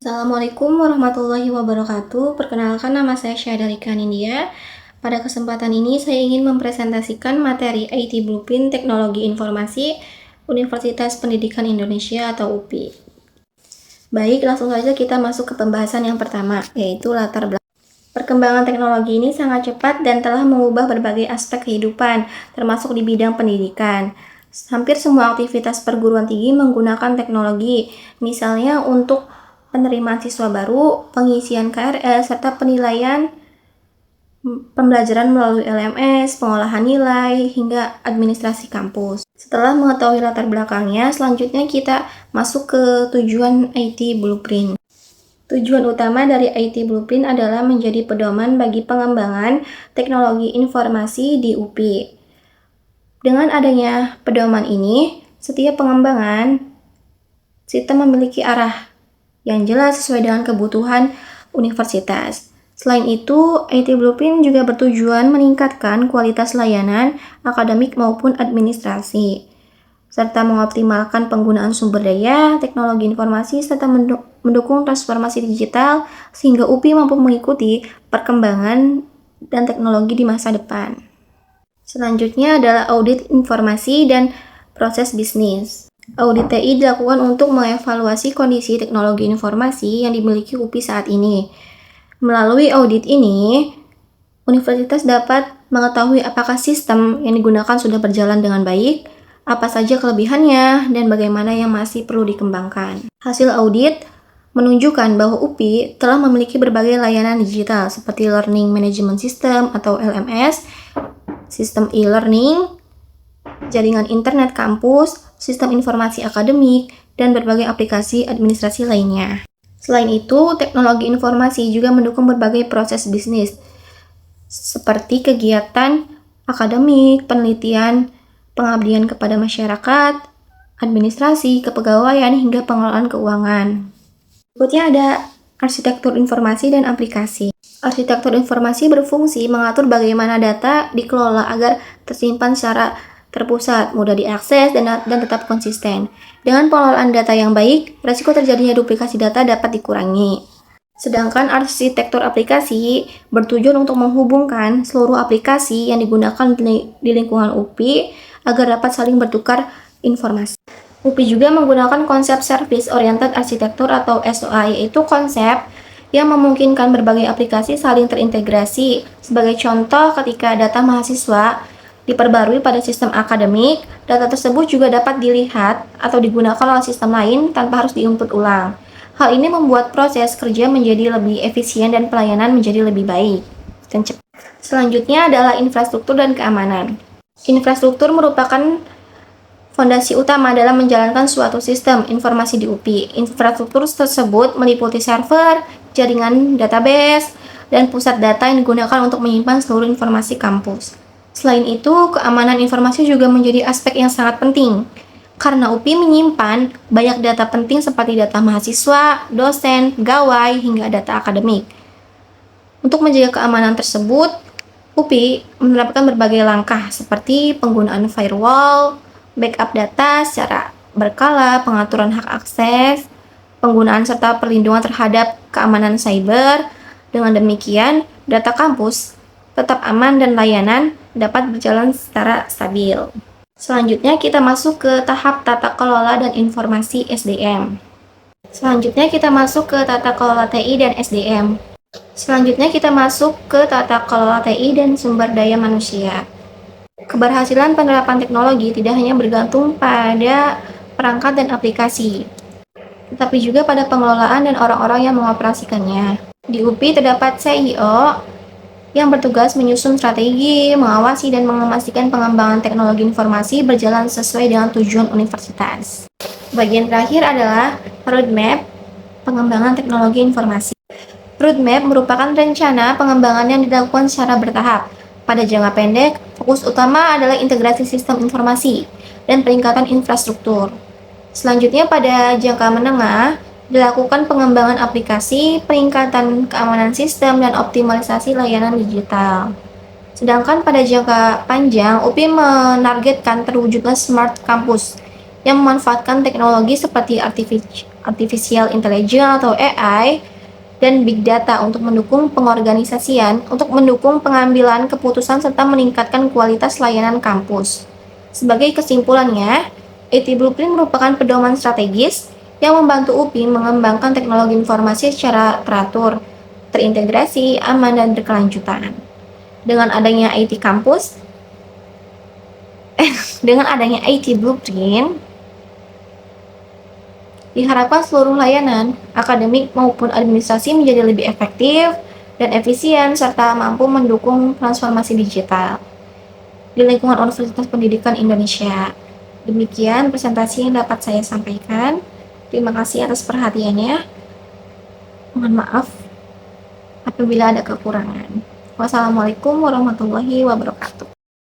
Assalamualaikum warahmatullahi wabarakatuh. Perkenalkan, nama saya Syahdarika Nindya. Pada kesempatan ini saya ingin mempresentasikan materi IT Blueprint Teknologi Informasi Universitas Pendidikan Indonesia atau UPI. Baik, langsung saja kita masuk ke pembahasan yang pertama, yaitu latar belakang. Perkembangan teknologi ini sangat cepat dan telah mengubah berbagai aspek kehidupan, termasuk di bidang pendidikan. Hampir semua aktivitas perguruan tinggi menggunakan teknologi, misalnya untuk penerimaan siswa baru, pengisian KRL, serta penilaian pembelajaran melalui LMS, pengolahan nilai, hingga administrasi kampus. Setelah mengetahui latar belakangnya, selanjutnya kita masuk ke tujuan IT Blueprint. Tujuan utama dari IT Blueprint adalah menjadi pedoman bagi pengembangan teknologi informasi di UPI. Dengan adanya pedoman ini, setiap pengembangan sistem memiliki arah yang jelas sesuai dengan kebutuhan universitas. Selain itu, IT Blueprint juga bertujuan meningkatkan kualitas layanan akademik maupun administrasi, serta mengoptimalkan penggunaan sumber daya, teknologi informasi, serta mendukung transformasi digital sehingga UPI mampu mengikuti perkembangan dan teknologi di masa depan. Selanjutnya adalah audit informasi dan proses bisnis. Audit TI dilakukan untuk mengevaluasi kondisi teknologi informasi yang dimiliki UPI saat ini. Melalui audit ini, universitas dapat mengetahui apakah sistem yang digunakan sudah berjalan dengan baik, apa saja kelebihannya, dan bagaimana yang masih perlu dikembangkan. Hasil audit menunjukkan bahwa UPI telah memiliki berbagai layanan digital seperti Learning Management System atau LMS, sistem e-learning, jaringan internet kampus, sistem informasi akademik, dan berbagai aplikasi administrasi lainnya. Selain itu, teknologi informasi juga mendukung berbagai proses bisnis, seperti kegiatan akademik, penelitian, pengabdian kepada masyarakat, administrasi, kepegawaian, hingga pengelolaan keuangan. Berikutnya ada arsitektur informasi dan aplikasi. Arsitektur informasi berfungsi mengatur bagaimana data dikelola agar tersimpan secara terpusat, mudah diakses, dan tetap konsisten. Dengan pengelolaan data yang baik, risiko terjadinya duplikasi data dapat dikurangi. Sedangkan arsitektur aplikasi bertujuan untuk menghubungkan seluruh aplikasi yang digunakan di lingkungan UPI agar dapat saling bertukar informasi. UPI juga menggunakan konsep Service Oriented Architecture atau SOA, yaitu konsep yang memungkinkan berbagai aplikasi saling terintegrasi. Sebagai contoh, ketika data mahasiswa diperbarui pada sistem akademik, data tersebut juga dapat dilihat atau digunakan oleh sistem lain tanpa harus diinput ulang. Hal ini membuat proses kerja menjadi lebih efisien dan pelayanan menjadi lebih baik dan cepat. Selanjutnya adalah infrastruktur dan keamanan. Infrastruktur merupakan fondasi utama dalam menjalankan suatu sistem informasi di UPI. Infrastruktur tersebut meliputi server, jaringan database, dan pusat data yang digunakan untuk menyimpan seluruh informasi kampus. Selain itu, keamanan informasi juga menjadi aspek yang sangat penting, karena UPI menyimpan banyak data penting seperti data mahasiswa, dosen, pegawai, hingga data akademik. Untuk menjaga keamanan tersebut, UPI menerapkan berbagai langkah seperti penggunaan firewall, backup data secara berkala, pengaturan hak akses, penggunaan serta perlindungan terhadap keamanan cyber. Dengan demikian, data kampus tetap aman dan layanan dapat berjalan secara stabil. Selanjutnya kita masuk ke tahap tata kelola dan informasi SDM. Selanjutnya kita masuk ke tata kelola TI dan SDM. Selanjutnya kita masuk ke tata kelola TI dan sumber daya manusia. Keberhasilan penerapan teknologi tidak hanya bergantung pada perangkat dan aplikasi, tetapi juga pada pengelolaan dan orang-orang yang mengoperasikannya. Di UPI terdapat CIO yang bertugas menyusun strategi, mengawasi, dan memastikan pengembangan teknologi informasi berjalan sesuai dengan tujuan universitas. Bagian terakhir adalah roadmap pengembangan teknologi informasi. Roadmap merupakan rencana pengembangan yang dilakukan secara bertahap. Pada jangka pendek, fokus utama adalah integrasi sistem informasi dan peningkatan infrastruktur. Selanjutnya pada jangka menengah, dilakukan pengembangan aplikasi, peningkatan keamanan sistem, dan optimalisasi layanan digital. Sedangkan pada jangka panjang, UPI menargetkan terwujudnya Smart Campus yang memanfaatkan teknologi seperti artificial intelligence atau AI, dan big data untuk mendukung pengorganisasian, untuk mendukung pengambilan keputusan serta meningkatkan kualitas layanan kampus. Sebagai kesimpulannya, IT Blueprint merupakan pedoman strategis yang membantu UPI mengembangkan teknologi informasi secara teratur, terintegrasi, aman, dan berkelanjutan. Dengan adanya IT kampus, dengan adanya IT Blueprint, diharapkan seluruh layanan, akademik maupun administrasi menjadi lebih efektif dan efisien serta mampu mendukung transformasi digital di lingkungan Universitas Pendidikan Indonesia. Demikian presentasi yang dapat saya sampaikan. Terima kasih atas perhatiannya. Mohon maaf apabila ada kekurangan. Wassalamualaikum warahmatullahi wabarakatuh.